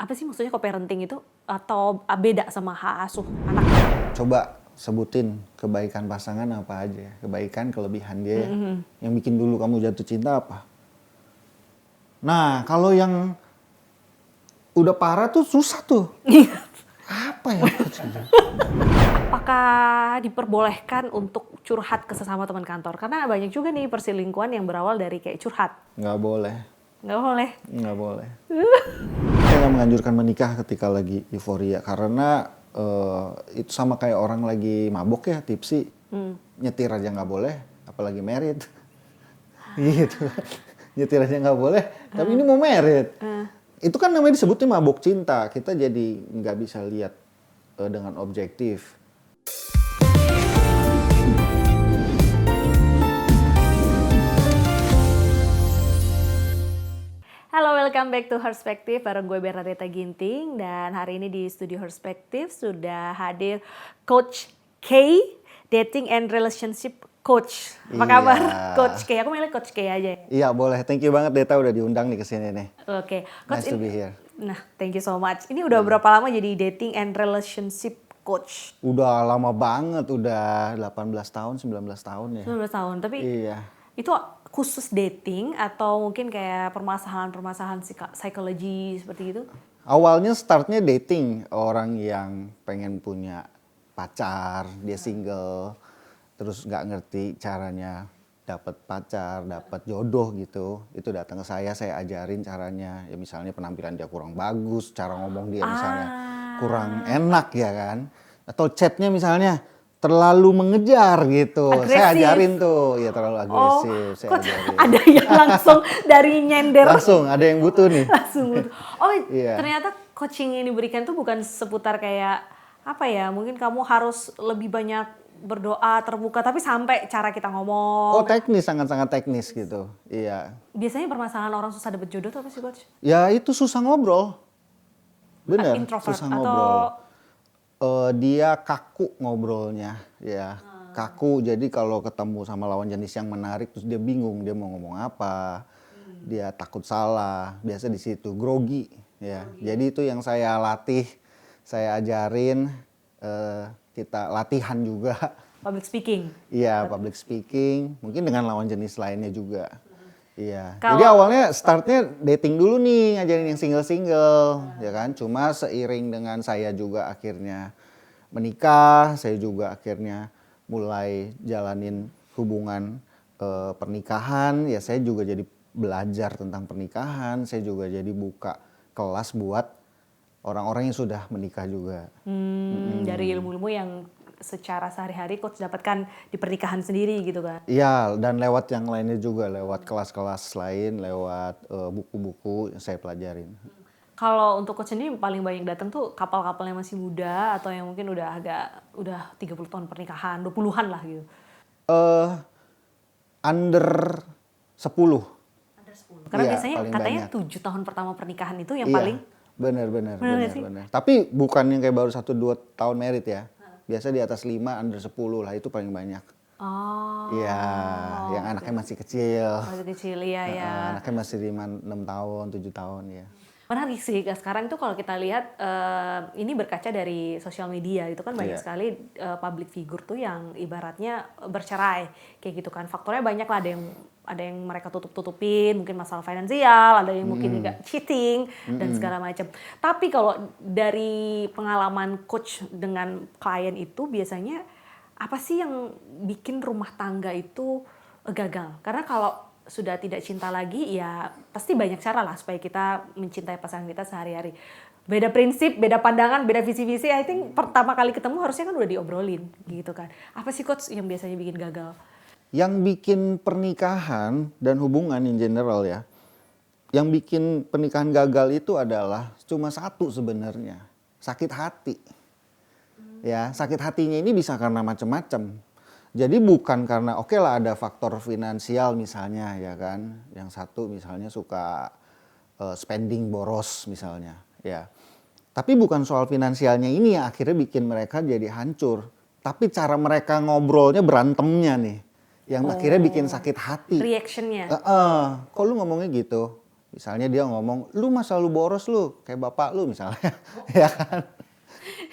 Apa sih maksudnya co-parenting itu? Atau beda sama hak asuh anak? Coba sebutin kebaikan pasangan apa aja, kebaikan kelebihan dia. Yang bikin dulu kamu jatuh cinta apa? Nah, kalau yang udah parah tuh susah tuh. Apa ya? Apakah diperbolehkan untuk curhat ke sesama teman kantor? Karena banyak juga nih perselingkuhan yang berawal dari kayak curhat. Nggak boleh. Nggak boleh. Nggak boleh. Saya nggak menganjurkan menikah ketika lagi euforia karena itu sama kayak orang lagi mabok ya, tipsi. Nyetir aja nggak boleh, apalagi married. Gitu. Nyetir aja nggak boleh, tapi ini mau married. Itu kan namanya disebutnya mabok cinta. Kita jadi nggak bisa lihat dengan objektif. Halo, welcome back to Perspective bareng gue Bernadetta Ginting. Dan hari ini di studio Perspective sudah hadir Coach K, Dating and Relationship Coach. Apa kabar Coach K? Aku milih Coach K aja. Iya boleh, thank you banget Deta udah diundang nih ke sini nih. Oke, Coach, Nice to be here. Nah, thank you so much. Ini udah berapa lama jadi Dating and Relationship Coach? Udah lama banget, udah 18 tahun, 19 tahun ya. 19 tahun, tapi Iya. itu khusus dating atau mungkin kayak permasalahan-permasalahan psikologi seperti itu? Awalnya startnya dating, orang yang pengen punya pacar, dia single, terus nggak ngerti caranya dapat pacar, dapat jodoh gitu. Itu datang ke saya ajarin caranya. Ya misalnya penampilan dia kurang bagus, cara ngomong dia misalnya kurang enak ya kan. Atau chatnya misalnya terlalu mengejar gitu. Agresif. Saya ajarin tuh, ya terlalu agresif. Saya Coach, ajarin. ada yang langsung dari nyender. Langsung ada yang butuh nih. Langsung butuh. Oh, Iya. ternyata coaching yang diberikan tuh bukan seputar kayak apa ya? Mungkin kamu harus lebih banyak berdoa terbuka, tapi sampai cara kita ngomong. Oh teknis, sangat-sangat teknis gitu. Iya. Biasanya permasalahan orang susah dapet jodoh tuh apa sih, Coach? Ya itu susah ngobrol. Bener, Introvert susah atau ngobrol. Dia kaku ngobrolnya, ya. Kaku, jadi kalau ketemu sama lawan jenis yang menarik, terus dia bingung, dia mau ngomong apa. Dia takut salah, biasa di situ, grogi. Ya. Jadi itu yang saya latih, saya ajarin, kita latihan juga. public speaking? Iya, public speaking, mungkin dengan lawan jenis lainnya juga. Iya. Kalau- Jadi awalnya startnya dating dulu nih, ngajarin yang single-single, ya kan. Cuma seiring dengan saya juga akhirnya menikah, saya juga akhirnya mulai jalanin hubungan pernikahan, ya saya juga jadi belajar tentang pernikahan, saya juga jadi buka kelas buat orang-orang yang sudah menikah juga. Dari ilmu-ilmu yang secara sehari-hari Coach dapatkan di pernikahan sendiri gitu kan? Iya, dan lewat yang lainnya juga, lewat kelas-kelas lain, lewat buku-buku yang saya pelajarin. Kalau untuk Coach sendiri paling banyak datang tuh kapal-kapal yang masih muda atau yang mungkin udah 30 tahun pernikahan, 20-an lah gitu. Under 10. Karena Iya, biasanya paling katanya banyak. 7 tahun pertama pernikahan itu yang Iya, paling benar. nggak sih? Tapi bukan yang kayak baru 1-2 tahun merit ya. Biasa di atas 5, under 10 lah, itu paling banyak. oh, Iya, yang anaknya masih kecil. masih kecil ya. Anaknya masih 6 tahun, 7 tahun ya. Menarik sih, sekarang itu kalau kita lihat ini berkaca dari sosial media itu kan banyak Iya. sekali public figure tuh yang ibaratnya bercerai kayak gitu kan. Faktornya banyak lah, ada yang mereka tutup-tutupin, mungkin masalah finansial, ada yang mungkin juga cheating dan segala macam. Tapi kalau dari pengalaman Coach dengan klien itu biasanya apa sih yang bikin rumah tangga itu gagal? Karena kalau sudah tidak cinta lagi, ya pasti banyak cara lah supaya kita mencintai pasangan kita sehari-hari. Beda prinsip, beda pandangan, beda visi-visi, I think pertama kali ketemu harusnya kan udah diobrolin gitu kan. Apa sih Coach yang biasanya bikin gagal? Yang bikin pernikahan dan hubungan in general ya, yang bikin pernikahan gagal itu adalah cuma satu sebenarnya, sakit hati. Ya, sakit hatinya ini bisa karena macam-macam. Jadi bukan karena oke lah ada faktor finansial misalnya ya kan. Yang satu misalnya suka spending boros misalnya ya. Tapi bukan soal finansialnya ini yang akhirnya bikin mereka jadi hancur. Tapi cara mereka ngobrolnya, berantemnya nih yang akhirnya bikin sakit hati. Reactionnya? Kok lu ngomongnya gitu? Misalnya dia ngomong, lu mah selalu boros lu, kayak bapak lu misalnya. Ya kan?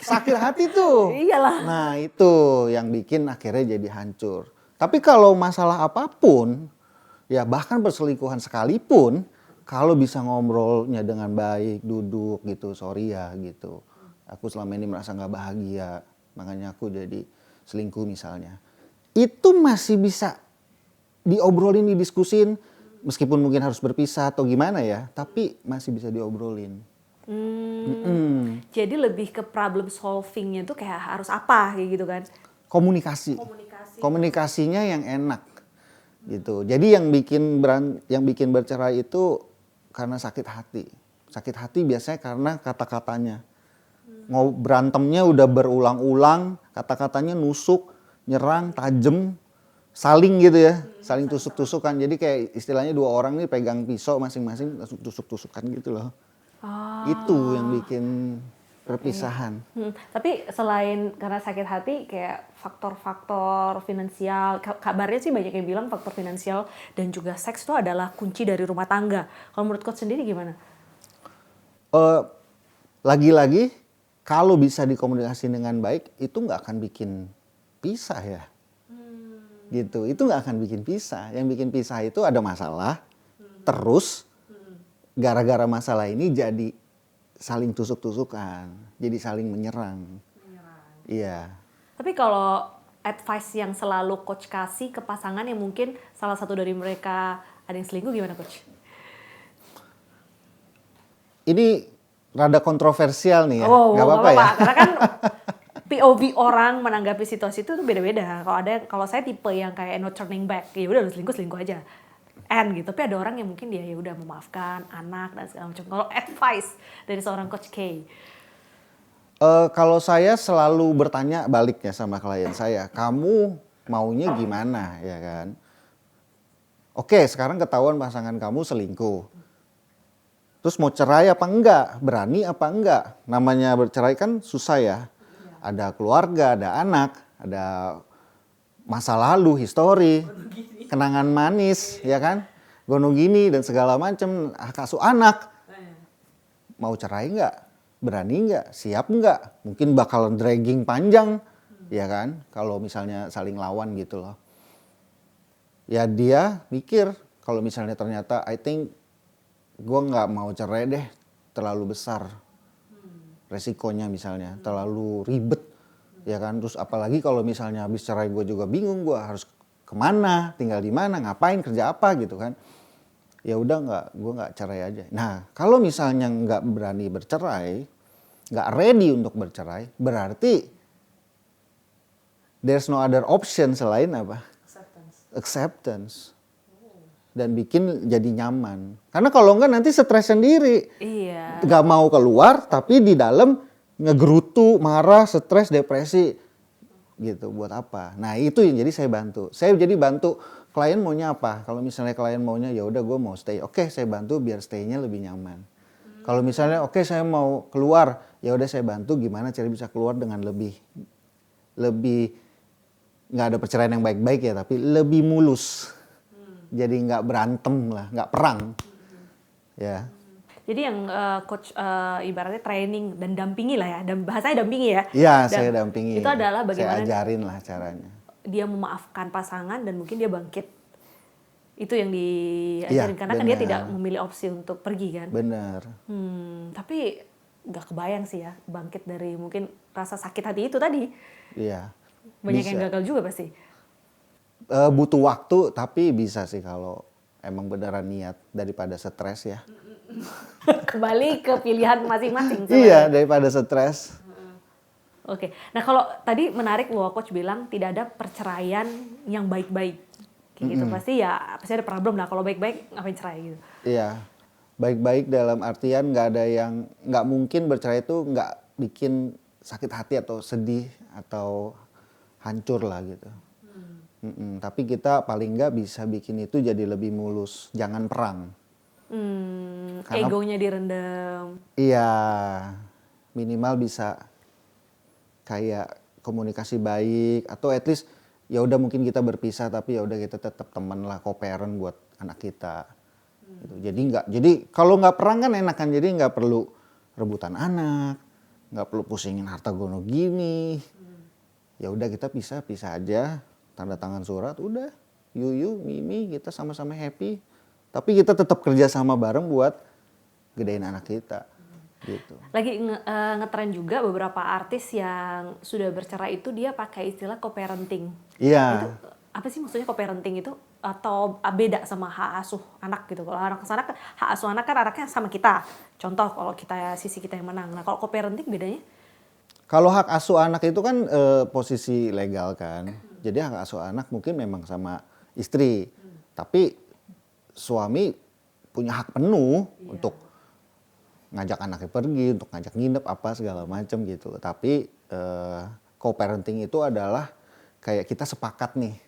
Sakit hati tuh. Iyalah. Nah itu yang bikin akhirnya jadi hancur. Tapi kalau masalah apapun, ya bahkan perselingkuhan sekalipun, kalau bisa ngobrolnya dengan baik, duduk gitu, sorry ya gitu. Aku selama ini merasa nggak bahagia, makanya aku jadi selingkuh misalnya. Itu masih bisa diobrolin, didiskusin, meskipun mungkin harus berpisah atau gimana ya, tapi masih bisa diobrolin. Jadi lebih ke problem solvingnya tuh kayak harus apa kayak gitu kan? Komunikasi. Komunikasinya yang enak gitu. Jadi yang bikin bercerai itu karena sakit hati. Sakit hati biasanya karena kata-katanya. Berantemnya udah berulang-ulang, kata-katanya nusuk, nyerang, tajem, saling gitu ya, saling tusuk-tusukan. Jadi kayak istilahnya dua orang nih pegang pisau masing-masing langsung tusuk-tusukan gitu loh. Itu yang bikin perpisahan. Tapi selain karena sakit hati, kayak faktor-faktor finansial, kabarnya sih banyak yang bilang faktor finansial dan juga seks itu adalah kunci dari rumah tangga. Kalau menurut coach sendiri gimana? Lagi-lagi kalau bisa dikomunikasi dengan baik itu nggak akan bikin pisah ya. Gitu, itu nggak akan bikin pisah. Yang bikin pisah itu ada masalah, terus gara-gara masalah ini jadi saling tusuk-tusukan, jadi saling menyerang. Iya. Tapi kalau advice yang selalu coach kasih ke pasangan yang mungkin salah satu dari mereka ada yang selingkuh, gimana coach? Ini rada kontroversial nih ya, Oh, nggak apa-apa ya. karena kan POV orang menanggapi situasi itu tuh beda-beda. Kalau saya tipe yang kayak no turning back, ya udah selingkuh aja. Gitu. Tapi ada orang yang mungkin dia ya udah memaafkan anak dan segala macam. Kalau advice dari seorang coach K. Kalau saya selalu bertanya balik ya sama klien saya, kamu maunya gimana ya kan? Oke, sekarang ketahuan pasangan kamu selingkuh. Terus mau cerai apa enggak? Berani apa enggak? Namanya bercerai kan susah ya. Ada keluarga, ada anak, ada masa lalu, histori, kenangan manis, ya kan? Gonong gini dan segala macam, hak asuh anak. Mau cerai enggak? Berani enggak? Siap enggak? Mungkin bakalan dragging panjang, ya kan? Kalau misalnya saling lawan gitu loh. Ya dia mikir, kalau misalnya ternyata I think gue nggak mau cerai deh, terlalu besar resikonya misalnya, terlalu ribet, ya kan. Terus apalagi kalau misalnya habis cerai gue juga bingung, gue harus kemana, tinggal di mana, ngapain, kerja apa gitu kan. Ya udah gue nggak cerai aja. Nah kalau misalnya nggak berani bercerai, nggak ready untuk bercerai, berarti there's no other option selain apa? Acceptance. Dan bikin jadi nyaman. Karena kalau enggak nanti stres sendiri. Iya. Gak mau keluar tapi di dalam ngegerutu, marah, stres, depresi. Gitu, buat apa? Nah itu yang jadi saya bantu. Saya jadi bantu klien maunya apa. Kalau misalnya klien maunya ya udah gue mau stay. Oke, saya bantu biar stay-nya lebih nyaman. Kalau misalnya oke saya mau keluar, ya udah saya bantu gimana cara bisa keluar dengan lebih nggak ada perceraian yang baik-baik ya, tapi lebih mulus. Jadi nggak berantem lah, nggak perang. Ya. Jadi yang coach ibaratnya training dan dampingi lah ya, dan bahasanya dampingi ya. Iya, saya dampingi. Itu adalah bagaimana saya ajarin lah caranya. dia memaafkan pasangan dan mungkin dia bangkit. Itu yang diajarin karena kan dia tidak memilih opsi untuk pergi kan. Bener. Tapi nggak kebayang sih ya bangkit dari mungkin rasa sakit hati itu tadi. Iya. Banyak Bisa. yang gagal juga pasti. Butuh waktu tapi bisa sih kalau emang beneran niat daripada stres ya. Kembali ke pilihan masing-masing. Iya, daripada stres. Oke. Nah kalau tadi menarik bahwa coach bilang tidak ada perceraian yang baik-baik. Kayak gitu pasti ada problem lah kalau baik-baik ngapain cerai gitu. Iya. Baik-baik dalam artian nggak mungkin bercerai itu nggak bikin sakit hati atau sedih atau hancur lah gitu. Tapi kita paling nggak bisa bikin itu jadi lebih mulus, jangan perang. Karena, egonya direndam. Iya, minimal bisa kayak komunikasi baik atau at least ya udah mungkin kita berpisah tapi ya udah kita tetap teman lah, co-parent buat anak kita. Gitu. Jadi kalau nggak perang kan enak kan, jadi nggak perlu rebutan anak, nggak perlu pusingin harta gono gini. Ya udah kita pisah aja, tanda tangan surat, udah yuyu mimi kita sama-sama happy. Tapi kita tetap kerja sama bareng buat gedein anak kita. Gitu. Lagi ngetren juga beberapa artis yang sudah bercerai itu dia pakai istilah co-parenting. Iya. Itu apa sih maksudnya co-parenting itu? Atau beda sama hak asuh anak gitu? Kalau anak kesana kan hak asuh anak kan anaknya sama kita. Contoh kalau kita sisi kita yang menang. Nah kalau co-parenting bedanya? Kalau hak asuh anak itu kan posisi legal kan. Jadi hak asuh anak mungkin memang sama istri. Tapi suami punya hak penuh untuk ngajak anaknya pergi, untuk ngajak nginep apa segala macam gitu. Tapi co-parenting itu adalah kayak kita sepakat nih.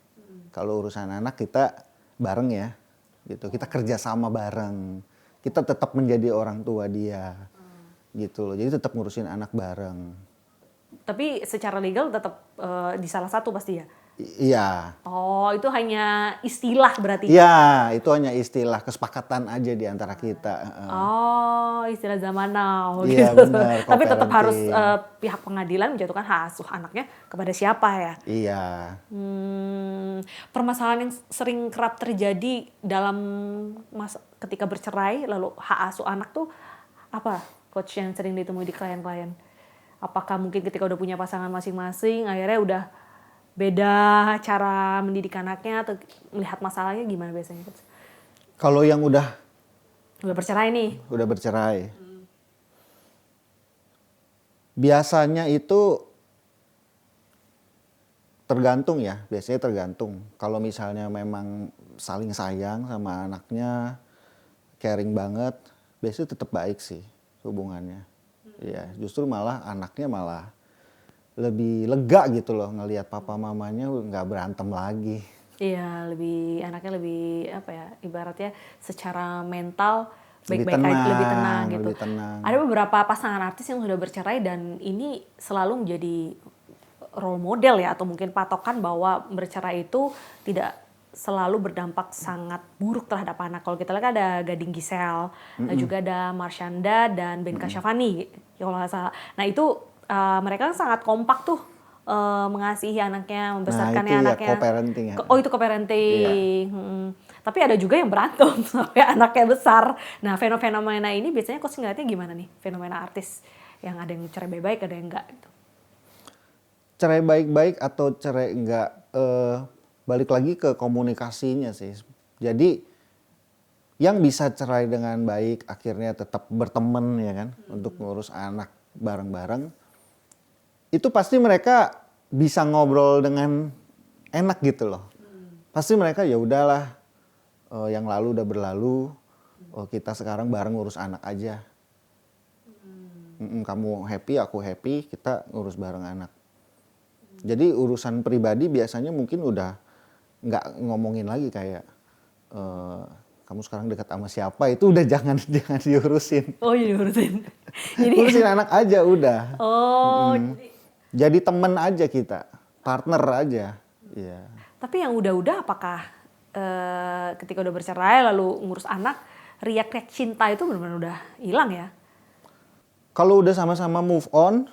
Kalau urusan anak kita bareng ya. Gitu. Kita kerja sama bareng. Kita tetap menjadi orang tua dia. Gitu loh. Jadi tetap ngurusin anak bareng. Tapi secara legal tetap di salah satu pasti ya? Iya. Oh, itu hanya istilah berarti? Iya, itu hanya istilah kesepakatan aja di antara kita. Oh, istilah zaman now Iya, gitu. benar, Tapi tetap harus co-parenting. pihak pengadilan menjatuhkan hak asuh anaknya kepada siapa ya? Iya. Permasalahan yang sering kerap terjadi dalam ketika bercerai lalu hak asuh anak tuh apa, coach, yang sering ditemui di klien-klien? Apakah mungkin ketika udah punya pasangan masing-masing akhirnya udah beda cara mendidik anaknya atau melihat masalahnya gimana biasanya, coach? Kalau yang udah Bercerai nih. bercerai, biasanya itu tergantung ya, biasanya tergantung. Kalau misalnya memang saling sayang sama anaknya, caring banget, biasanya tetap baik sih hubungannya. Ya, justru malah anaknya malah lebih lega gitu loh ngelihat papa mamanya nggak berantem lagi. Iya, anaknya lebih apa ya, ibaratnya secara mental Lebih baik-baik aja, lebih tenang tenang, gitu. lebih tenang. Ada beberapa pasangan artis yang sudah bercerai dan ini selalu menjadi role model ya, atau mungkin patokan bahwa bercerai itu tidak selalu berdampak sangat buruk terhadap anak. Kalau kita lihat ada Gading Giselle, juga ada Marshanda dan Ben Kasyafani, ya kalau nggak salah. Nah itu mereka kan sangat kompak tuh mengasihi anaknya, membesarkannya Nah, itu anaknya. ya co-parenting ya. Oh itu co-parenting. Tapi ada juga yang berantem sampai anaknya besar. Nah fenomena ini biasanya coach ngeliatnya gimana nih? Fenomena artis yang ada yang cerai baik-baik, ada yang enggak gitu. Cerai baik-baik atau cerai enggak, balik lagi ke komunikasinya sih. Jadi yang bisa cerai dengan baik akhirnya tetap berteman ya kan, untuk ngurus anak bareng-bareng. Itu pasti mereka bisa ngobrol dengan enak gitu loh. Pasti mereka ya udahlah, yang lalu udah berlalu, kita sekarang bareng ngurus anak aja. Kamu happy, aku happy, kita ngurus bareng anak. Jadi urusan pribadi biasanya mungkin udah nggak ngomongin lagi kayak kamu sekarang dekat sama siapa, itu udah jangan diurusin. Oh iya diurusin. Jadi Urusin anak aja udah. oh Jadi temen aja kita, partner aja. Iya. tapi yang udah-udah apakah ketika udah bercerai lalu ngurus anak, riak-riak cinta itu benar-benar udah hilang ya? Kalau udah sama-sama move on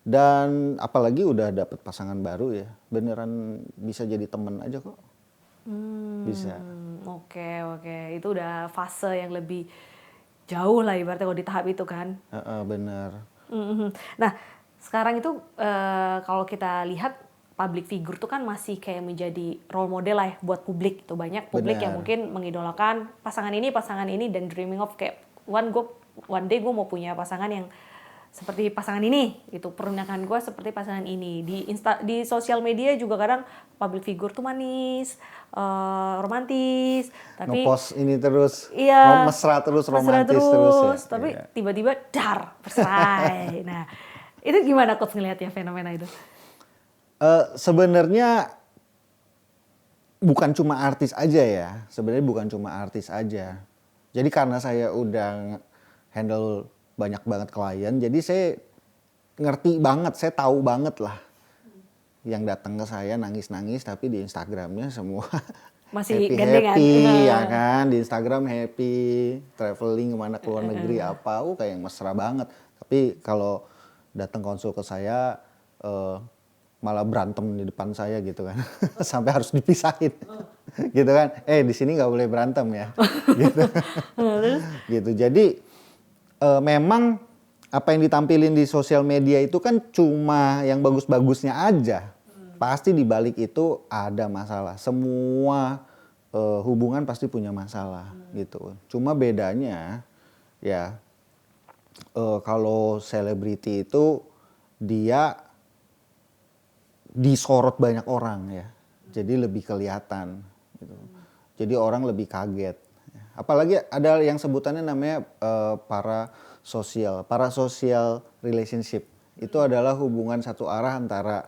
dan apalagi udah dapet pasangan baru ya, beneran bisa jadi temen aja kok. Bisa. Oke. Itu udah fase yang lebih jauh lah ibaratnya kalau di tahap itu kan. Bener. Nah, sekarang itu kalau kita lihat public figure tuh kan masih kayak menjadi role model lah ya buat publik. Tuh banyak publik yang Benar. mungkin mengidolakan pasangan ini dan dreaming of kayak one day gue mau punya pasangan yang seperti pasangan ini gitu, pernikahan gue seperti pasangan ini. Di sosial media juga kadang public figure tuh manis, romantis, tapi Ngepost ini terus, iya, mesra terus, mesra romantis terus ya. tapi Iya. tiba-tiba dar bercerai. Nah itu gimana coach ngelihatnya fenomena itu? Sebenarnya bukan cuma artis aja ya. Sebenarnya bukan cuma artis aja. Jadi karena saya udah handle banyak banget klien, jadi saya ngerti banget, saya tahu banget lah yang datang ke saya nangis-nangis, tapi di Instagramnya semua Masih happy gandengan. ya kan, di Instagram happy, traveling kemana ke luar negeri apa, kayak yang mesra banget. Tapi kalau datang konsul ke saya malah berantem di depan saya gitu kan, sampai harus dipisahin, gitu kan. Di sini nggak boleh berantem ya, gitu. Gitu. Jadi memang apa yang ditampilin di sosial media itu kan cuma yang bagus-bagusnya aja. Pasti di balik itu ada masalah. Semua hubungan pasti punya masalah gitu. Cuma bedanya ya kalau selebriti itu dia disorot banyak orang ya. Jadi lebih kelihatan gitu. Jadi orang lebih kaget. Apalagi ada yang sebutannya namanya parasocial relationship. Itu adalah hubungan satu arah antara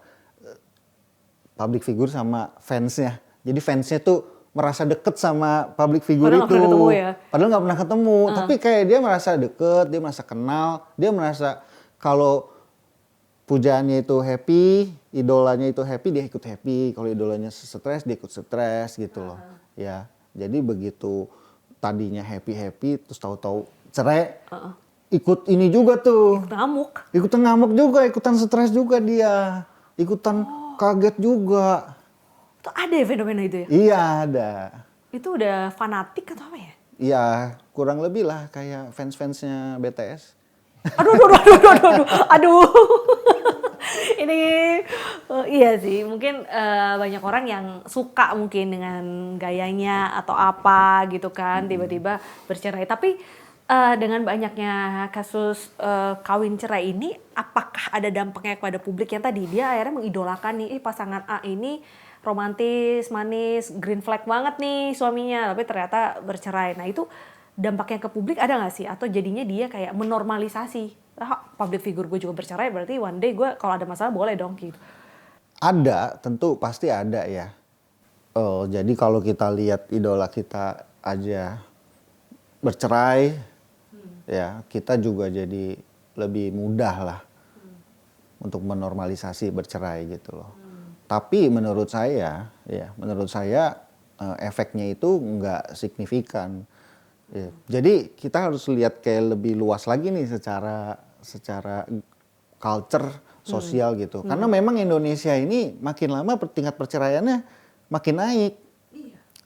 public figure sama fansnya. Jadi fansnya tuh merasa deket sama public figure Padahal itu. nggak pernah ketemu ya? Padahal nggak pernah ketemu. Tapi kayak dia merasa deket, dia merasa kenal, dia merasa kalau pujaannya itu happy, idolanya itu happy, dia ikut happy. Kalau idolanya stres, dia ikut stres gitu loh. Ya, jadi begitu tadinya happy, terus tahu-tahu cerai, ikut ini juga tuh. Ngamuk. Ikutan ngamuk juga, ikutan stres juga dia. Ikutan kaget juga. Tuh ada ya fenomena itu ya? Iya ada. Itu udah fanatik atau apa ya? Iya kurang lebih lah kayak fans-fansnya BTS. Aduh. Ini iya sih, mungkin banyak orang yang suka mungkin dengan gayanya atau apa gitu kan, tiba-tiba bercerai. Tapi dengan banyaknya kasus kawin cerai ini, apakah ada dampaknya kepada publik yang tadi dia akhirnya mengidolakan nih, pasangan A ini romantis, manis, green flag banget nih suaminya, tapi ternyata bercerai. Nah itu dampaknya ke publik ada nggak sih? Atau jadinya dia kayak menormalisasi, public figure gue juga bercerai, berarti one day gue kalau ada masalah boleh dong gitu. Ada, tentu pasti ada ya. Jadi kalau kita lihat idola kita aja bercerai, ya kita juga jadi lebih mudah lah untuk menormalisasi bercerai gitu loh. Tapi menurut saya efeknya itu nggak signifikan. Ya. Jadi kita harus lihat kayak lebih luas lagi nih secara culture sosial gitu. Karena memang Indonesia ini makin lama tingkat perceraiannya makin naik.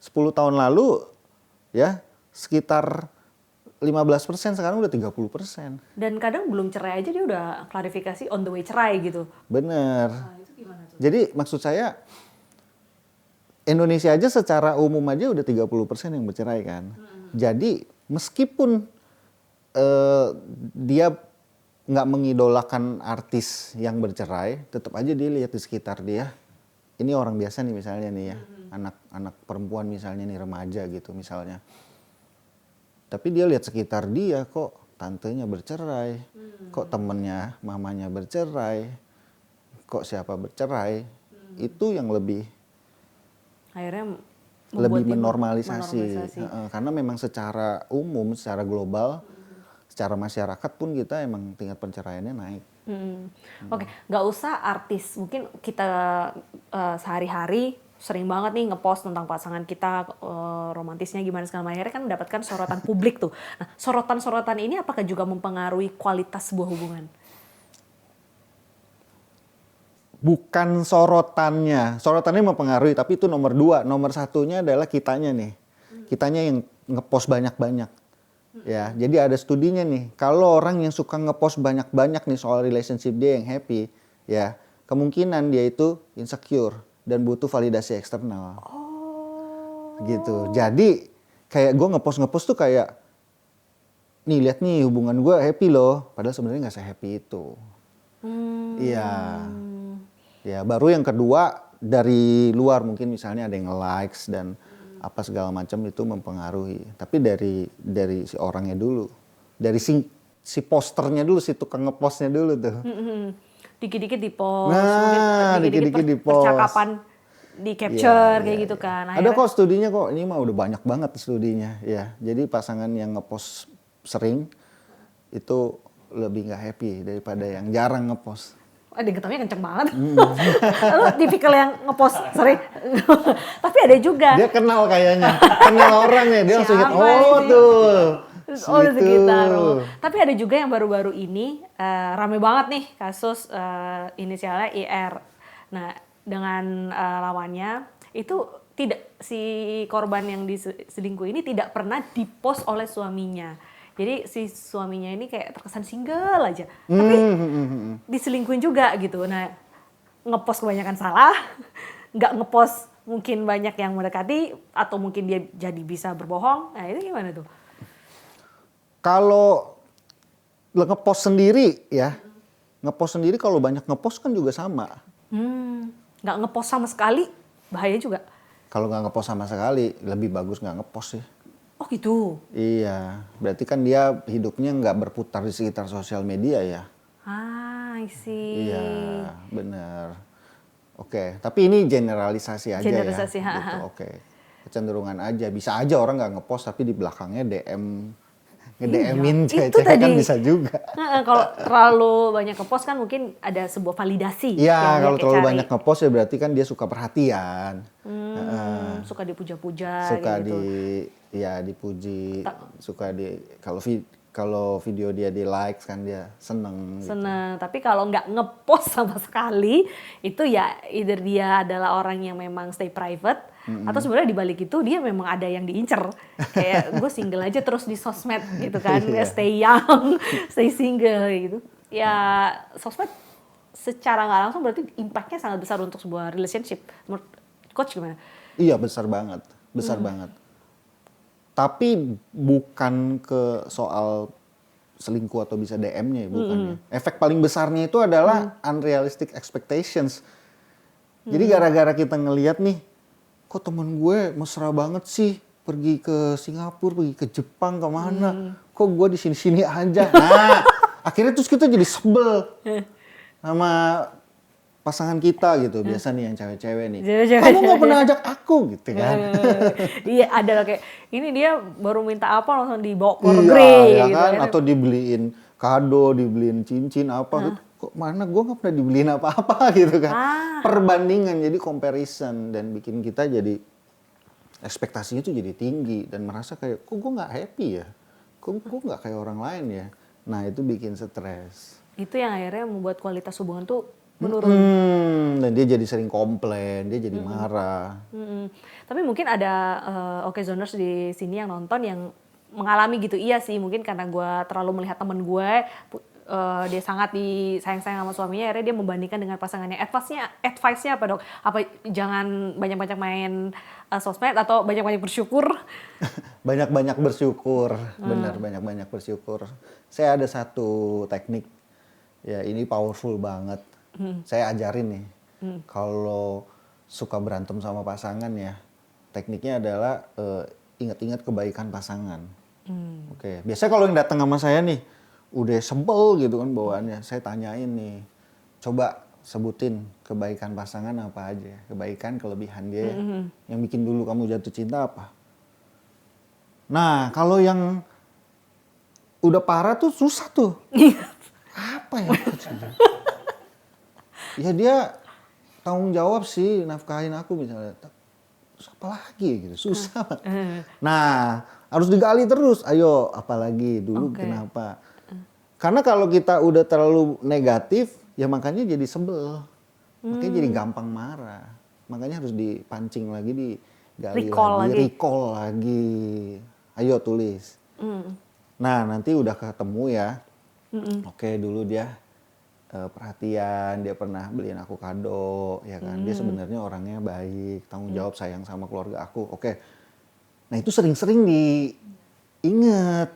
10 tahun lalu ya sekitar 15%, sekarang udah 30%. Dan kadang belum cerai aja dia udah klarifikasi on the way cerai gitu. Bener. Nah, itu gimana tuh? Jadi maksud saya Indonesia aja secara umum aja udah 30% yang bercerai kan. Jadi meskipun dia nggak mengidolakan artis yang bercerai, tetap aja dia lihat di sekitar dia. Ini orang biasa nih misalnya nih ya, anak perempuan misalnya nih remaja gitu misalnya. Tapi dia lihat sekitar dia kok tantenya bercerai, kok temennya mamanya bercerai, kok siapa bercerai, itu yang lebih Akhirnya menormalisasi. Karena memang secara umum, secara global, secara masyarakat pun kita emang tingkat perceraiannya naik. Oke, nggak usah artis, mungkin kita sehari-hari sering banget nih ngepost tentang pasangan kita, romantisnya gimana segala macam, akhirnya kan mendapatkan sorotan publik tuh. Nah, sorotan-sorotan ini apakah juga mempengaruhi kualitas sebuah hubungan? Bukan sorotannya mempengaruhi, tapi itu nomor 2. Nomor 1-nya adalah kitanya nih. Kitanya yang ngepost banyak-banyak. Ya, jadi ada studinya nih. Kalau orang yang suka ngepost banyak-banyak nih soal relationship dia yang happy, ya kemungkinan dia itu insecure dan butuh validasi eksternal. Gitu. Jadi kayak gue ngepost tuh kayak, nih lihat nih hubungan gue happy loh. Padahal sebenarnya nggak se-happy itu. Iya. Ya, baru yang kedua dari luar mungkin misalnya ada yang likes dan apa segala macam itu mempengaruhi. Tapi dari si orangnya dulu, dari si posternya dulu, si tukang ngepostnya dulu tuh. Dikit-dikit di post, Nah, mungkin dikit-dikit di post. percakapan di capture kayak gitu kan. Ada kok studinya kok, ini mah udah banyak banget studinya. Ya, jadi pasangan yang ngepost sering itu lebih nggak happy daripada yang jarang ngepost. ada getarnya kenceng banget. Lu tipikal yang ngepost sering. Tapi ada juga. Dia kenal kayaknya, kenal orang ya, dia langsung ingat, Siapa oh ini? tuh. Oh di Situ. sekitar. Tapi ada juga yang baru-baru ini rame banget nih kasus inisialnya IR. Nah dengan lawannya itu tidak, si korban yang diselingkuh ini tidak pernah dipost oleh suaminya. Jadi si suaminya ini kayak terkesan single aja. Tapi diselingkuhin juga gitu. Nah ngepost kebanyakan salah, nggak ngepost mungkin banyak yang mendekati, atau mungkin dia jadi bisa berbohong. Nah itu gimana tuh? Kalau ngepost sendiri ya, ngepost sendiri kalau banyak ngepost kan juga sama. Nggak ngepost sama sekali, bahaya juga. Kalau nggak ngepost sama sekali, lebih bagus nggak ngepost sih. Oh gitu? Iya, berarti kan dia hidupnya nggak berputar di sekitar sosial media ya. I see. Iya, bener. Oke, tapi ini generalisasi aja Generalisasi, ya. Gitu, oke. Kecenderungan aja, bisa aja orang nggak ngepost tapi di belakangnya nge-DM-in Iya, itu cewek-cewek kan tadi. bisa juga. Kalau terlalu banyak ngepost kan mungkin ada sebuah validasi. Iya, yang dia kalau kayak terlalu cari. banyak ngepost ya berarti kan dia suka perhatian. Suka dipuja-puja Suka gitu. dipuji, suka kalau video dia di likes kan dia seneng. Gitu. Seneng, tapi kalau nggak ngepost sama sekali, itu ya either dia adalah orang yang memang stay private, atau sebenarnya dibalik itu dia memang ada yang diincer. Kayak gue single aja terus di sosmed gitu kan, Iya. stay young, stay single gitu. Ya sosmed secara nggak langsung berarti impactnya sangat besar untuk sebuah relationship. Menurut coach gimana? Iya besar banget, besar banget. Tapi bukan ke soal selingkuh atau bisa DM-nya ya, bukan ya. Efek paling besarnya itu adalah unrealistic expectations. Jadi gara-gara kita ngelihat nih, kok temen gue mesra banget sih, pergi ke Singapura, pergi ke Jepang, kemana? Kok gue di sini-sini aja. Nah, akhirnya terus kita jadi sebel sama pasangan kita gitu. Biasa nih yang cewek-cewek nih. Cewek-cewek. Kamu nggak pernah ajak aku gitu kan? Iya ada kayak ini dia baru minta apa langsung dibawa ke luar Iya, negeri ya gitu kan? Atau dibeliin kado, dibeliin cincin apa gitu. Kok mana gue nggak pernah dibeliin apa-apa gitu kan? Perbandingan, jadi comparison dan bikin kita jadi ekspektasinya tuh jadi tinggi dan merasa kayak kok gue nggak happy ya? Kok gue nggak kayak orang lain ya? Nah itu bikin stres. Itu yang akhirnya membuat kualitas hubungan tuh menurun. Dan dia jadi sering komplain, dia jadi marah. Tapi mungkin ada occasioners di sini yang nonton yang mengalami gitu. Iya sih, mungkin karena gue terlalu melihat temen gue, dia sangat disayang-sayang sama suaminya, akhirnya dia membandingkan dengan pasangannya. Advice-nya apa dok? Apa jangan banyak-banyak main sosmed atau banyak-banyak bersyukur? Banyak-banyak bersyukur, benar banyak-banyak bersyukur. Saya ada satu teknik, ya ini powerful banget. Saya ajarin nih, kalau suka berantem sama pasangan ya, tekniknya adalah ingat-ingat kebaikan pasangan. Oke, biasanya kalau yang datang sama saya nih, udah sebel gitu kan bawaannya, saya tanyain nih, coba sebutin kebaikan pasangan apa aja, kebaikan kelebihan dia, yang bikin dulu kamu jatuh cinta apa. Nah, kalau yang udah parah tuh susah tuh. Apa ya? Ya dia tanggung jawab sih nafkahin aku misalnya. Terus apa lagi gitu, susah. Nah, harus digali terus. Ayo, apalagi dulu kenapa? Karena kalau kita udah terlalu negatif, ya makanya jadi sebel. Makanya jadi gampang marah. Makanya harus dipancing lagi, digali recall lagi. Ayo tulis. Nah, nanti udah ketemu ya. Oke, dulu dia perhatian, dia pernah beliin aku kado, ya kan. Dia sebenarnya orangnya baik, tanggung jawab, sayang sama keluarga aku. Oke. Nah, itu sering-sering diinget.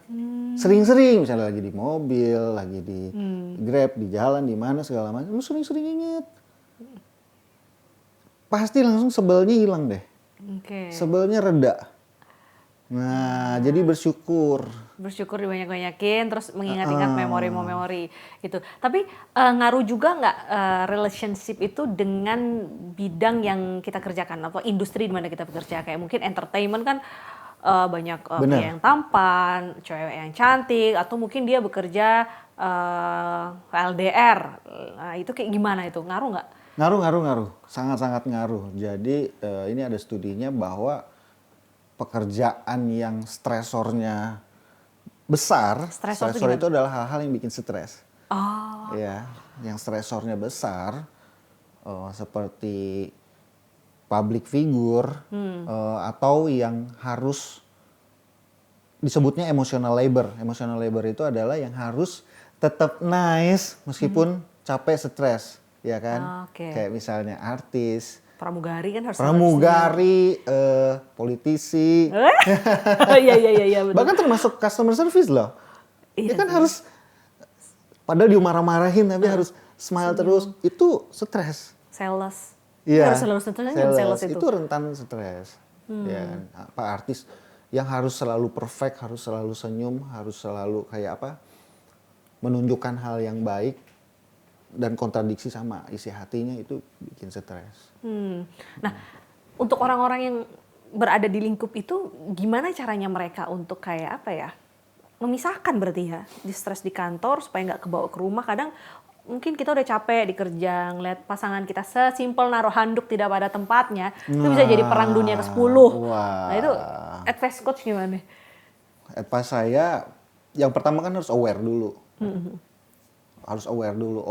Sering-sering, misalnya lagi di mobil, lagi di Grab, di jalan, di mana segala macam, lu sering-sering inget. Pasti langsung sebelnya hilang deh. Sebelnya reda. Nah, jadi bersyukur. Bersyukur dibanyak-banyakin, terus mengingat-ingat memori-memori gitu. Tapi ngaruh juga nggak relationship itu dengan bidang yang kita kerjakan, apa industri di mana kita bekerja? Kayak mungkin entertainment kan banyak pria yang tampan, cewek yang cantik, atau mungkin dia bekerja LDR, Itu kayak gimana itu? Ngaruh nggak? Ngaruh. Sangat-sangat ngaruh. Jadi ini ada studinya bahwa pekerjaan yang stresornya besar, Stresor tuh stresor gimana? itu adalah hal-hal yang bikin stres. Oh, Ya, yang stresornya besar seperti public figure atau yang harus disebutnya emotional labor. Emotional labor itu adalah yang harus tetap nice meskipun capek, stres, ya kan? Oke. Kayak misalnya artis, pramugari kan harus pramugari, politisi, Iya betul. bahkan termasuk customer service loh. Iya Dia kan sih. harus, padahal dimarah-marahin tapi harus smile terus, itu stres. Sales. Iya, Harus selalu senyum sales itu. itu rentan stres. Ya kan? Apa artis yang harus selalu perfect, harus selalu senyum, harus selalu kayak apa? Menunjukkan hal yang baik dan kontradiksi sama isi hatinya, itu bikin stres. Nah, untuk orang-orang yang berada di lingkup itu, gimana caranya mereka untuk kayak apa ya? Memisahkan berarti ya, di stres di kantor supaya nggak kebawa ke rumah. Kadang mungkin kita udah capek di kerja, ngeliat pasangan kita sesimpel naruh handuk tidak pada tempatnya, itu bisa jadi perang dunia ke-10. Wah. Nah itu advice coach gimana? Advice saya, yang pertama kan harus aware dulu. Harus aware dulu,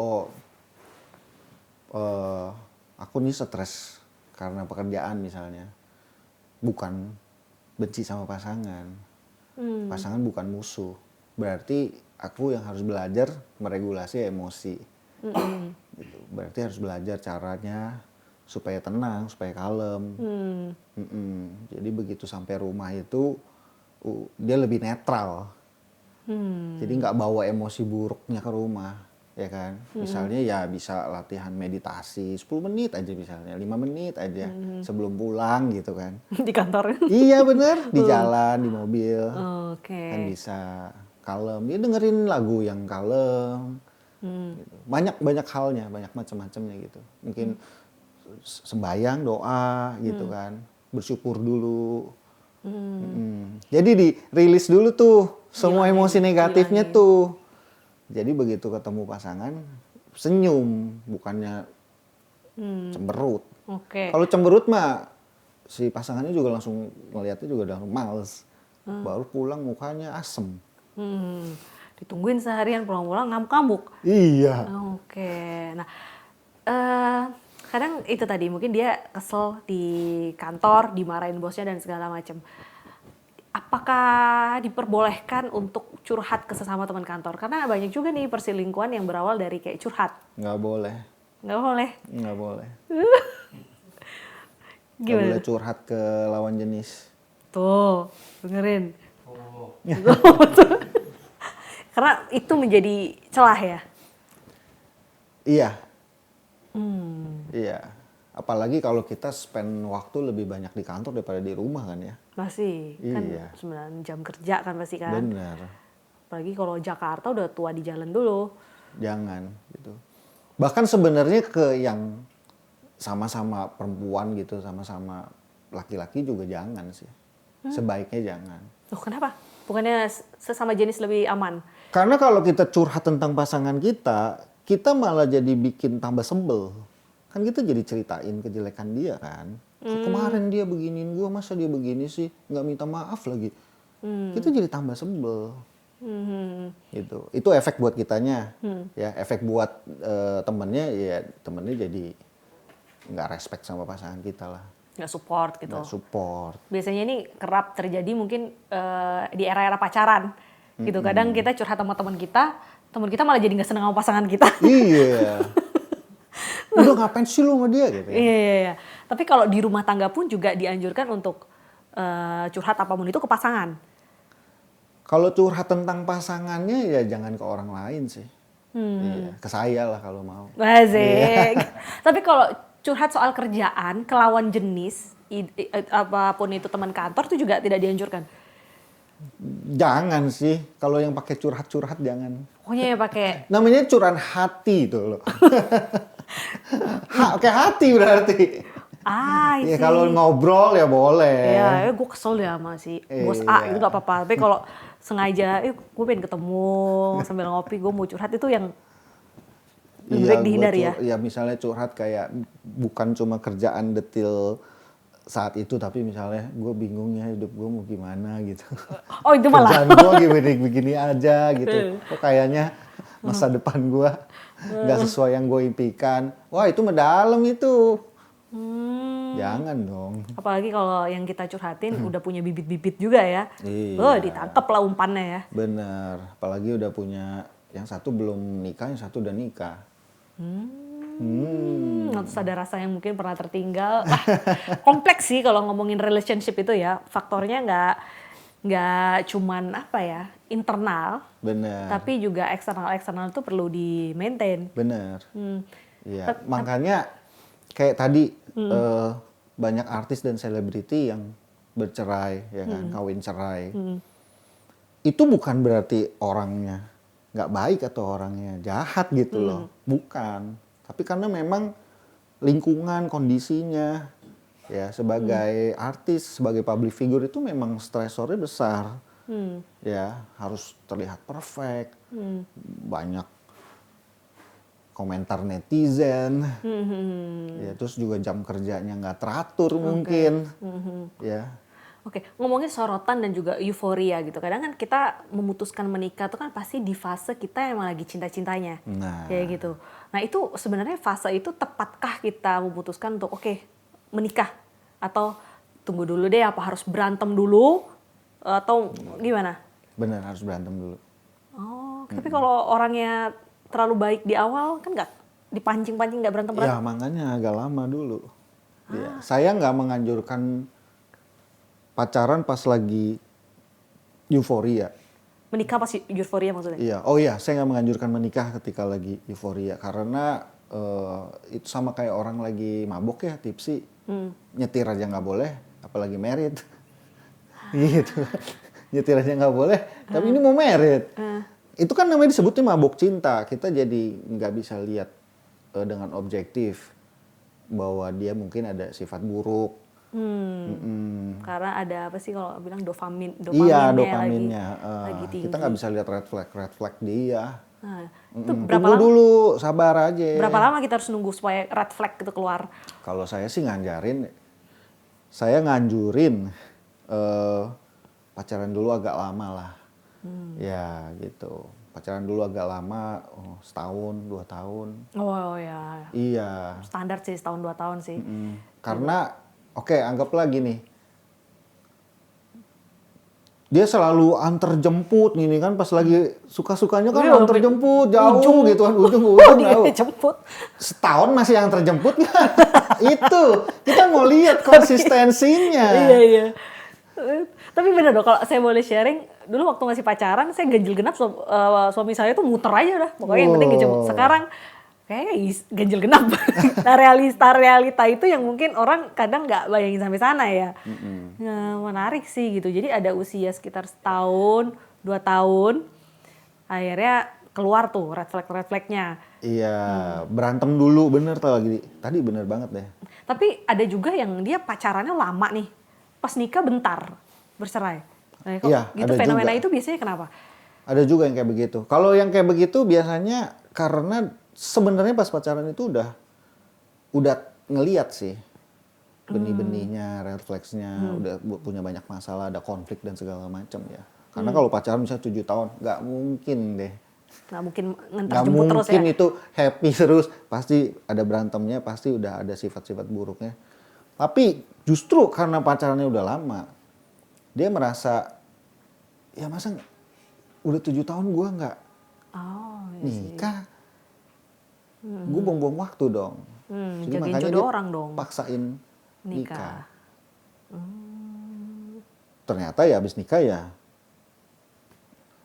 aku nih stres karena pekerjaan misalnya. Bukan benci sama pasangan. Pasangan bukan musuh. Berarti aku yang harus belajar meregulasi emosi. Gitu. Berarti harus belajar caranya supaya tenang, supaya kalem. Jadi begitu sampai rumah itu dia lebih netral. Jadi nggak bawa emosi buruknya ke rumah, ya kan? Misalnya ya bisa latihan meditasi 10 menit aja misalnya, 5 menit aja sebelum pulang gitu kan. Di kantor. Iya bener, di jalan, di mobil. Oke. Kan bisa kalem. Dia dengerin lagu yang kalem. Gitu. Banyak halnya, banyak macam-macamnya gitu. Mungkin sembayang, doa gitu kan. Bersyukur dulu. Jadi dirilis dulu tuh semua emosi negatifnya tuh. Jadi begitu ketemu pasangan, senyum, bukannya cemberut. Oke. Kalau cemberut mah si pasangannya juga langsung ngeliatnya juga udah males. Baru pulang mukanya asem. Ditungguin seharian pulang-pulang ngamuk-ngamuk. Iya. Oke. Nah, kadang itu tadi mungkin dia kesel di kantor, dimarahin bosnya dan segala macam. Apakah diperbolehkan untuk curhat ke sesama teman kantor? Karena banyak juga nih perselingkuhan yang berawal dari kayak curhat. Nggak boleh. Nggak boleh. Nggak boleh. Nggak Gimana? boleh curhat ke lawan jenis. Tuh, dengerin. Karena itu menjadi celah ya. Iya. Iya. Apalagi kalau kita spend waktu lebih banyak di kantor daripada di rumah kan ya. Masih, kan Iya. 9 jam kerja kan pasti kan. Bener. Apalagi kalau Jakarta udah tua di jalan dulu. Jangan gitu. Bahkan sebenarnya ke yang sama-sama perempuan gitu, sama-sama laki-laki juga jangan sih. Sebaiknya jangan. Loh kenapa? Bukannya sesama jenis lebih aman? Karena kalau kita curhat tentang pasangan kita malah jadi bikin tambah sebel. Kan kita jadi ceritain kejelekan dia kan. Kemarin dia beginiin gue, masa dia begini sih, nggak minta maaf lagi. Kita jadi tambah sebel. Gitu. Itu efek buat kitanya. Ya, efek buat temennya, ya temennya jadi nggak respect sama pasangan kita lah. Nggak support gitu. Nggak support. Biasanya ini kerap terjadi mungkin di era-era pacaran. Gitu. Kadang kita curhat sama teman kita malah jadi nggak seneng sama pasangan kita. Iya. Udah ngapain sih lu sama dia gitu ya. Iya. Tapi kalau di rumah tangga pun juga dianjurkan untuk curhat apapun itu ke pasangan. Kalau curhat tentang pasangannya ya jangan ke orang lain sih. Iya, ke saya lah kalau mau. Asik. Tapi kalau curhat soal kerjaan ke lawan jenis, apapun itu teman kantor itu juga tidak dianjurkan. Jangan sih, kalau yang pakai curhat-curhat jangan. Pokoknya ya pakai Namanya curahan hati itu loh. Pakai hati berarti. Ya sih. kalau ngobrol ya boleh. Iya, gue kesel ya sama si bos A Iya. itu gak apa-apa. Tapi kalau sengaja, gue pengen ketemu sambil ngopi, gue mau curhat itu yang Lebih baik dihindari ya? Ya misalnya curhat kayak bukan cuma kerjaan detil saat itu, tapi misalnya gue bingung ya hidup gue mau gimana gitu. Oh itu malah. Kerjaan gue begini aja gitu. Kok kayaknya masa depan gue nggak sesuai yang gue impikan. Wah itu mendalam itu. Jangan dong. Apalagi kalau yang kita curhatin udah punya bibit-bibit juga ya. Iya. Ditangkap lah umpannya ya. Bener. Apalagi udah punya, yang satu belum nikah, yang satu udah nikah. Terus ada rasa yang mungkin pernah tertinggal. Kompleks sih kalau ngomongin relationship itu ya. Faktornya nggak cuman apa ya, internal. Bener. Tapi juga eksternal itu perlu di maintain. Bener. Iya. Makanya kayak tadi banyak artis dan selebriti yang bercerai, ya kan, kawin cerai. Itu bukan berarti orangnya nggak baik atau orangnya jahat gitu loh, bukan. Tapi karena memang lingkungan, kondisinya, ya sebagai artis, sebagai public figure itu memang stresornya besar. Ya harus terlihat perfect, banyak komentar netizen, ya terus juga jam kerjanya nggak teratur mungkin, ya. Oke, ngomongin sorotan dan juga euforia gitu. Kadang kan kita memutuskan menikah tuh kan pasti di fase kita emang lagi cinta-cintanya, kayak gitu. Nah itu sebenarnya fase itu tepatkah kita memutuskan untuk oke, menikah atau tunggu dulu deh, apa harus berantem dulu atau gimana? Bener, harus berantem dulu. Oh, tapi kalau orangnya terlalu baik di awal kan nggak dipancing-pancing, nggak berantem. Ya makanya agak lama dulu. Ya, saya nggak menganjurkan pacaran pas lagi euforia. Menikah pas euforia maksudnya? Iya, oh iya, saya nggak menganjurkan menikah ketika lagi euforia karena itu sama kayak orang lagi mabok ya, tipsi, nyetir aja nggak boleh, apalagi married, gitu. Nyetir aja nggak boleh, tapi ini mau married. Itu kan namanya disebutnya mabok cinta. Kita jadi nggak bisa lihat dengan objektif bahwa dia mungkin ada sifat buruk. Karena ada apa sih kalau bilang Iya, dopaminnya. Lagi tinggi. Kita nggak bisa lihat red flag dia. Nah, itu berapa Tunggu lama? dulu, sabar aja. Berapa lama kita harus nunggu supaya red flag itu keluar? Kalau saya sih saya nganjurin pacaran dulu agak lama lah. Ya gitu. Pacaran dulu agak lama, setahun, 2 tahun. Oh ya. Iya. Standar sih setahun 2 tahun sih. Karena, oke, anggaplah gini. Dia selalu antar jemput gini kan, pas lagi suka-sukanya kan antar jemput jauh gitu kan, ujung-ujung jauh. Jemput. Setahun masih yang terjemput kan? Itu, kita mau lihat konsistensinya. Iya. Tapi bener dong, kalau saya boleh sharing, dulu waktu masih pacaran, saya ganjil genap, suami saya tuh muter aja dah. Pokoknya yang penting dijemput. Sekarang, kayaknya ganjil genap. Nah realita itu yang mungkin orang kadang nggak bayangin sampai sana ya. Nah, menarik sih gitu. Jadi ada usia sekitar setahun, 2 tahun, akhirnya keluar tuh red flag-nya. Iya, berantem dulu, bener tadi bener banget deh. Tapi ada juga yang dia pacarannya lama nih, pas nikah bentar, bercerai. Nah, Iya, gitu ada fenomena juga. itu biasanya kenapa? Ada juga yang kayak begitu. Kalau yang kayak begitu biasanya karena sebenarnya pas pacaran itu udah ngeliat sih benih-benihnya, red flags-nya, udah punya banyak masalah, ada konflik dan segala macam ya. Karena kalau pacaran bisa 7 tahun, nggak mungkin deh. Nggak mungkin ngantar Nggak jemput terus ya? mungkin itu happy terus, pasti ada berantemnya, pasti udah ada sifat-sifat buruknya. Tapi justru karena pacarannya udah lama, dia merasa, ya masa udah 7 tahun gue nggak nikah, gue buang-buang waktu dong. Jadi jagain makanya jodoh dia orang dong. paksain Nikah. nikah. Ternyata ya abis nikah ya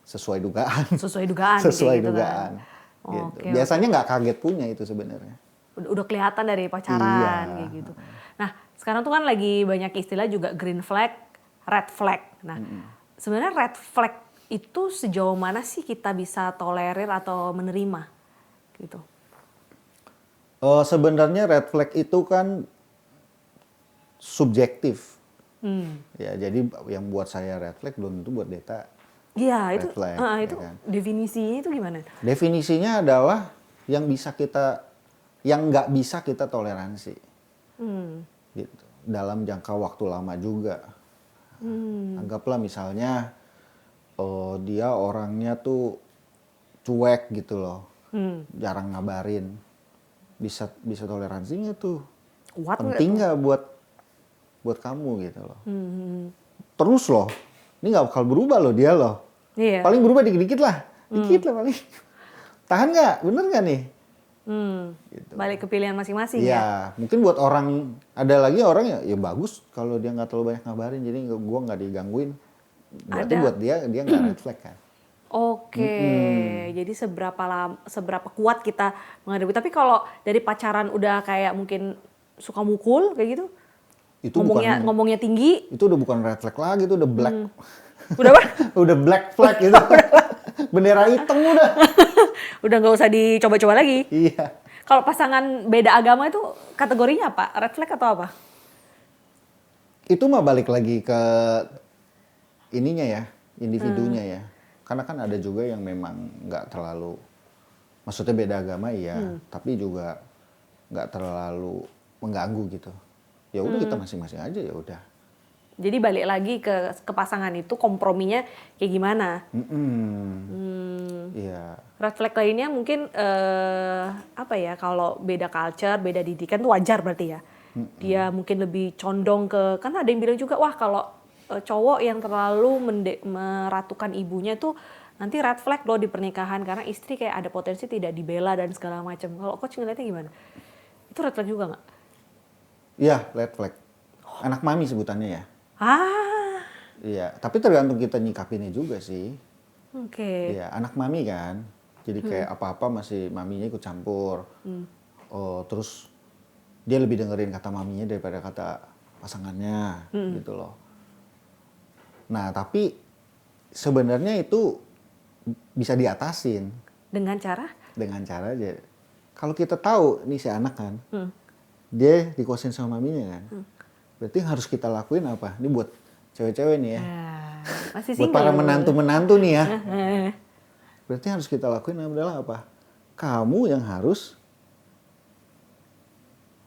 sesuai dugaan. Sesuai dugaan. Sesuai kayak gitu dugaan. Kan. Gitu. Oke, Biasanya nggak kaget punya itu sebenarnya. Udah kelihatan dari pacaran Iya. kayak gitu. Nah, sekarang tuh kan lagi banyak istilah juga green flag, red flag. Nah, sebenarnya red flag itu sejauh mana sih kita bisa tolerir atau menerima gitu? Sebenarnya red flag itu kan subjektif. Ya, jadi yang buat saya red flag belum tentu buat Deta Iya, red itu flag, itu ya kan? definisinya itu gimana? Definisinya adalah yang nggak bisa kita toleransi. Gitu. Dalam jangka waktu lama juga. Anggaplah misalnya dia orangnya tuh cuek gitu loh. Jarang ngabarin. Bisa toleransi nggak tuh? Kuat nggak Penting tuh? nggak buat kamu gitu loh. Terus loh, ini nggak bakal berubah loh dia loh. Iya. Paling berubah dikit-dikit lah. Dikit lah paling. Tahan nggak? Bener nggak nih? Gitu. Balik ke pilihan masing-masing ya. Iya, mungkin buat ada lagi orang ya bagus kalau dia nggak terlalu banyak ngabarin, jadi gua nggak digangguin. Berarti Ada. buat dia nggak red flag kan? Oke, jadi seberapa kuat kita menghadapi. Tapi kalau dari pacaran udah kayak mungkin suka mukul kayak gitu, Itu bukan, ngomongnya tinggi, itu udah bukan red flag lagi, itu udah black, udah apa? udah black flag gitu. Bendera hitam udah. Udah nggak usah dicoba-coba lagi. Iya. Kalau pasangan beda agama itu kategorinya apa? Red flag atau apa? Itu mah balik lagi ke ininya ya, individunya ya. Karena kan ada juga yang memang nggak terlalu, maksudnya beda agama iya, tapi juga nggak terlalu mengganggu gitu. Ya udah kita masing-masing aja ya udah. Jadi balik lagi ke pasangan itu komprominya kayak gimana? Iya. Red flag lainnya mungkin apa ya, kalau beda culture, beda didikan itu wajar berarti ya. Dia mungkin lebih condong ke, kan ada yang bilang juga wah kalau cowok yang terlalu meratukan ibunya itu nanti red flag loh di pernikahan karena istri kayak ada potensi tidak dibela dan segala macam. Kalau coach ngeliatnya gimana? Itu red flag juga nggak? Iya, red flag. Anak mami sebutannya ya. Ah, Iya, tapi tergantung kita nyikapinnya juga sih. oke. Iya, anak mami kan. Jadi kayak apa-apa masih maminya ikut campur. Oh, terus dia lebih dengerin kata maminya daripada kata pasangannya gitu loh. Nah, tapi sebenarnya itu bisa diatasin Dengan cara? dengan cara aja. Kalau kita tahu nih si anak kan, dia dikuasain sama maminya kan. Berarti yang harus kita lakuin apa? Ini buat cewek-cewek nih ya. Masih Buat single. para menantu-menantu nih ya. Berarti yang harus kita lakuin adalah apa? Kamu yang harus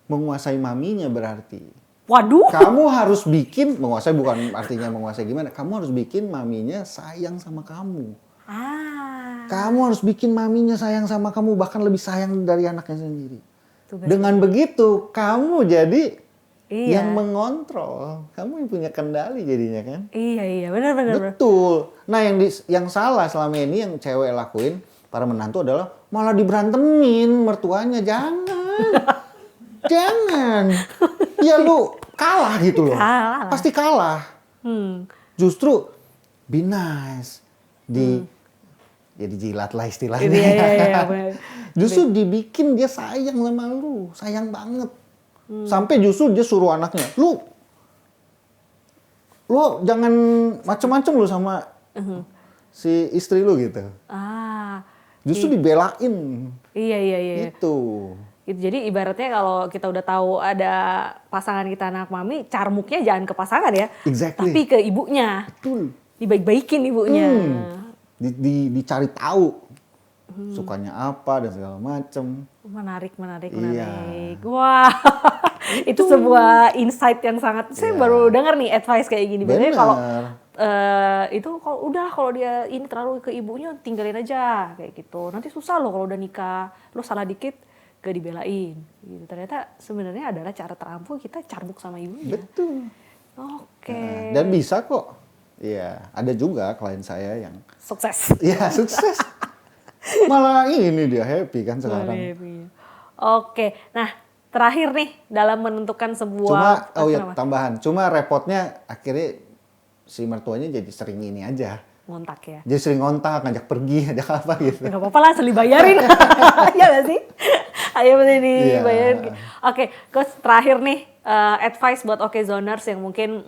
menguasai maminya berarti. Waduh. Kamu harus bikin, menguasai bukan artinya menguasai gimana. Kamu harus bikin maminya sayang sama kamu. Kamu harus bikin maminya sayang sama kamu, bahkan lebih sayang dari anaknya sendiri. Tugas. Dengan begitu, kamu jadi Iya. yang mengontrol. Kamu yang punya kendali jadinya kan. Iya, benar. Betul. Nah, yang salah selama ini yang cewek lakuin, para menantu adalah malah diberantemin mertuanya. Jangan. Jangan. Ya lu kalah gitu loh. Kalah lah. Pasti kalah. Justru be nice. Ya dijilat lah istilahnya. Iya, benar. Justru dibikin dia sayang sama lu. Sayang banget. Sampai justru dia suruh anaknya, lu jangan macem-macem lu sama si istri lu gitu. Justru dibelain. Iya. Itu. Gitu. Jadi ibaratnya kalau kita udah tahu ada pasangan kita anak mami, carmuknya jangan ke pasangan ya. Exactly. Tapi ke ibunya. Betul. Dibaik-baikin ibunya. Dicari tahu sukanya apa dan segala macem. Menarik. Iya. Wah, itu sebuah insight yang sangat. Saya baru dengar nih advice kayak gini. Biasanya kalau itu kalau dia ini terlalu ke ibunya tinggalin aja kayak gitu. Nanti susah loh kalau udah nikah. Lo salah dikit gak dibelain. Gitu. Ternyata sebenarnya adalah cara terampuh kita carbuk sama ibunya. Betul. Oke. Dan bisa kok. Iya, ada juga klien saya yang Sukses. iya sukses. Malah ini dia happy kan sekarang. Oke, nah terakhir nih dalam menentukan sebuah. Tambahan. Cuma repotnya akhirnya si mertuanya jadi sering ini aja. Ngontak ya. Jadi sering ngontak, ngajak pergi, ngajak apa gitu. Gak apa-apa lah, asal dibayarin. Iya gak sih? Ayo bener dibayarin. Oke, Coach terakhir nih advice buat Okezoners yang mungkin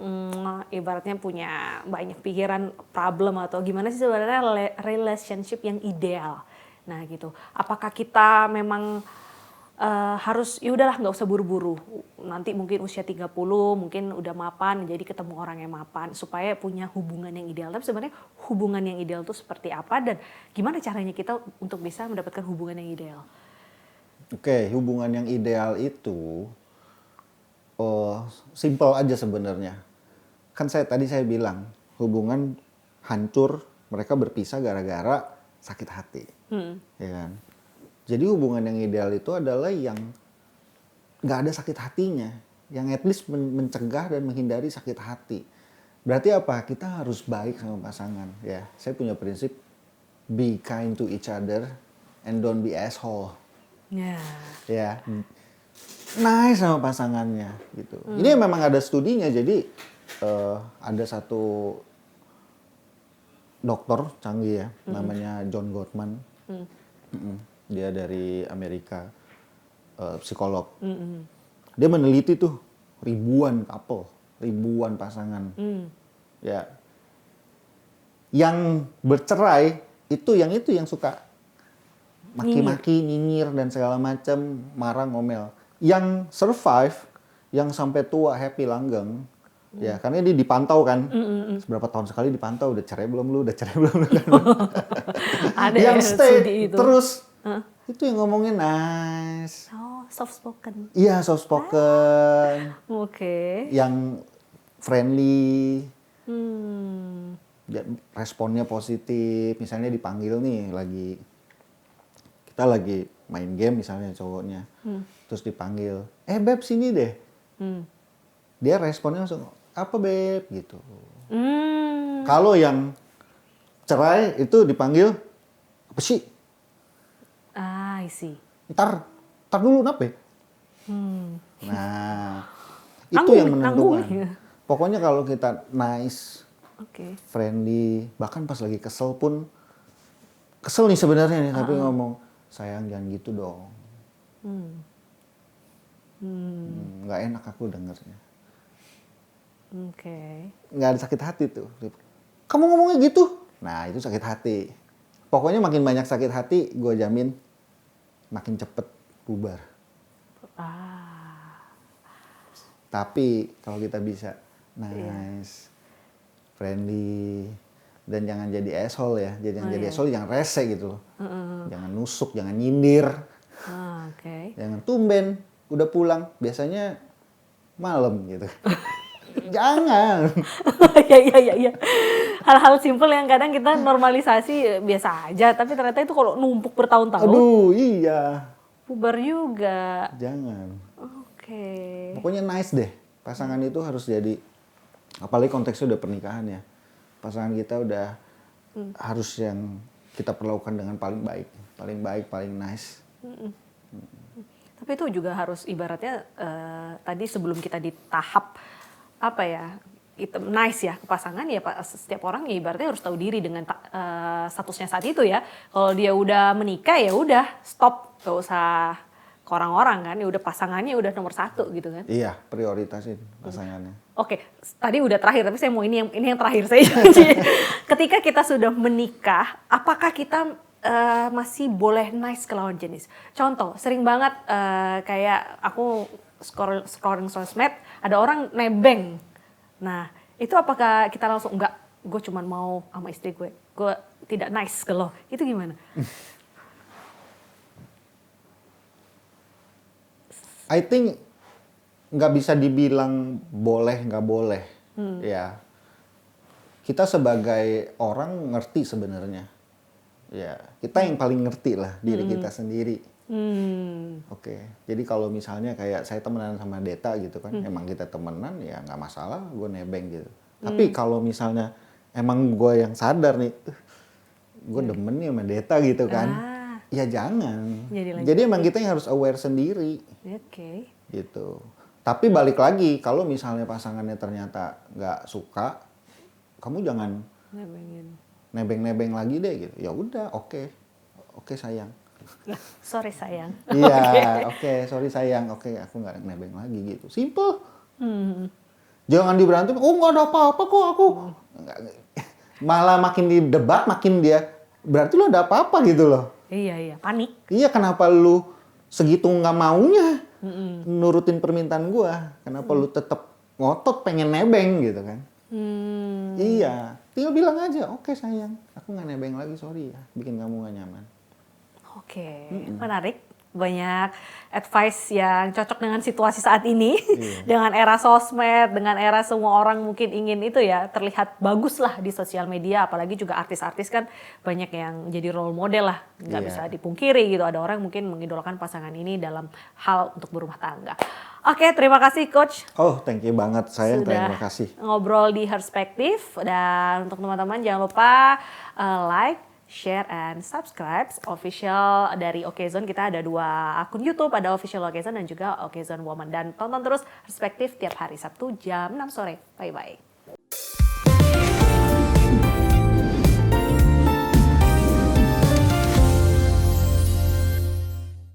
ibaratnya punya banyak pikiran problem atau gimana sih sebenarnya relationship yang ideal. Nah gitu, apakah kita memang harus ya udahlah nggak usah buru-buru. Nanti mungkin usia 30 mungkin udah mapan jadi ketemu orang yang mapan supaya punya hubungan yang ideal. Tapi sebenarnya hubungan yang ideal itu seperti apa dan gimana caranya kita untuk bisa mendapatkan hubungan yang ideal? Oke, hubungan yang ideal itu simple aja sebenarnya. Kan tadi saya bilang hubungan hancur, mereka berpisah gara-gara sakit hati, ya kan? Jadi hubungan yang ideal itu adalah yang nggak ada sakit hatinya, yang at least mencegah dan menghindari sakit hati. Berarti apa? Kita harus baik sama pasangan, ya. Saya punya prinsip be kind to each other and don't be asshole. Ya. Ya, nice sama pasangannya gitu. Ini memang ada studinya, jadi ada satu dokter canggih ya, namanya John Gottman. Dia dari Amerika, psikolog. Dia meneliti tuh ribuan couple, ribuan pasangan. Ya, yang bercerai itu yang suka maki-maki, nyinyir dan segala macam, marah, ngomel. Yang survive, yang sampai tua happy langgeng, ya karena dia dipantau kan, seberapa tahun sekali dipantau, udah cerai belum lu, udah cerai belum lu kan. Ada Yang ya stay studi itu. terus, itu yang ngomongin nice. Oh, soft spoken. Iya, soft spoken, Oke. yang friendly, responnya positif. Misalnya dipanggil nih, kita lagi main game misalnya cowoknya, terus dipanggil, beb sini deh. Dia responnya langsung, apa beb gitu. Kalau yang cerai itu dipanggil, apa sih? Ah, I see. Ntar dulu nape? Nah, itu Tanggung, yang menentukan. tanggung. Pokoknya kalau kita nice, Oke. friendly, bahkan pas lagi kesel pun, kesel nih sebenarnya nih, tapi ngomong, sayang jangan gitu dong. Nggak enak aku dengernya. Oke. Nggak ada sakit hati tuh. Kamu ngomongnya gitu? Nah itu sakit hati. Pokoknya makin banyak sakit hati, gue jamin makin cepet bubar. Tapi kalau kita bisa nice, friendly, dan jangan jadi asshole ya. Jadi asshole jangan rese gitu loh. Jangan nusuk, jangan nyindir. Oke. Jangan tumben, udah pulang. Biasanya malam gitu. Jangan. Ya. Hal-hal simpel yang kadang kita normalisasi biasa aja, tapi ternyata itu kalau numpuk bertahun-tahun, Aduh, iya. bubar juga. Jangan. Oke. Pokoknya nice deh. Pasangan itu harus jadi, apalagi konteksnya udah pernikahan ya. Pasangan kita udah harus yang kita perlakukan dengan paling baik. Paling baik, paling nice. Tapi itu juga harus ibaratnya tadi sebelum kita di tahap apa ya, itu nice ya ke pasangan ya, setiap orang ya ibaratnya harus tahu diri dengan statusnya saat itu ya. Kalau dia udah menikah ya udah stop, gak usah ke orang-orang kan, ya udah pasangannya udah nomor satu gitu kan. Iya, prioritasin pasangannya. Oke, tadi udah terakhir, tapi saya mau ini yang terakhir saya janji. Ketika kita sudah menikah, apakah kita masih boleh nice ke lawan jenis? Contoh, sering banget kayak aku scrolling sosmed, ada orang nebeng. Nah, itu apakah kita langsung enggak, gue cuma mau sama istri gue tidak nice ke lo, itu gimana? I think nggak bisa dibilang boleh nggak boleh, ya. Kita sebagai orang ngerti sebenarnya, ya. Kita yang paling ngerti lah diri kita sendiri. Oke, jadi kalau misalnya kayak saya temenan sama Deta gitu kan, emang kita temenan ya nggak masalah, gue nebeng gitu. Tapi kalau misalnya emang gue yang sadar nih, gue demen nih sama Deta gitu kan, ya jangan. Jadi emang kita yang harus aware sendiri. Oke. Gitu. Tapi balik lagi, kalau misalnya pasangannya ternyata nggak suka, kamu jangan nebeng-nebeng lagi deh gitu. Ya udah, oke sayang. Sorry sayang. Iya, oke, sorry sayang. Oke, aku nggak nebeng lagi gitu. Simple. Jangan diberantem. Oh nggak ada apa-apa kok aku. Malah makin didebat, makin dia. Berarti lo ada apa-apa gitu loh. Iya, panik. Iya, kenapa lu segitu nggak maunya nurutin permintaan gua? Kenapa lu tetap ngotot pengen nebeng gitu kan? Iya, tinggal bilang aja, oke sayang, aku nggak nebeng lagi, sorry ya, bikin kamu nggak nyaman. Oke, menarik. banyak advice yang cocok dengan situasi saat ini, Iya. dengan era sosmed, dengan era semua orang mungkin ingin itu ya terlihat bagus lah di sosial media, apalagi juga artis-artis kan banyak yang jadi role model lah, nggak Iya. bisa dipungkiri gitu. Ada orang mungkin mengidolakan pasangan ini dalam hal untuk berumah tangga. Oke, terima kasih Coach. Oh, thank you banget sayang, Sudah terima kasih. ngobrol di Perspektif, dan untuk teman-teman jangan lupa like, share, and subscribe official dari Okezone. Kita ada 2 akun YouTube, ada official Okezone dan juga Okezone Woman. Dan tonton terus Perspektif tiap hari Sabtu jam 6 sore. Bye-bye.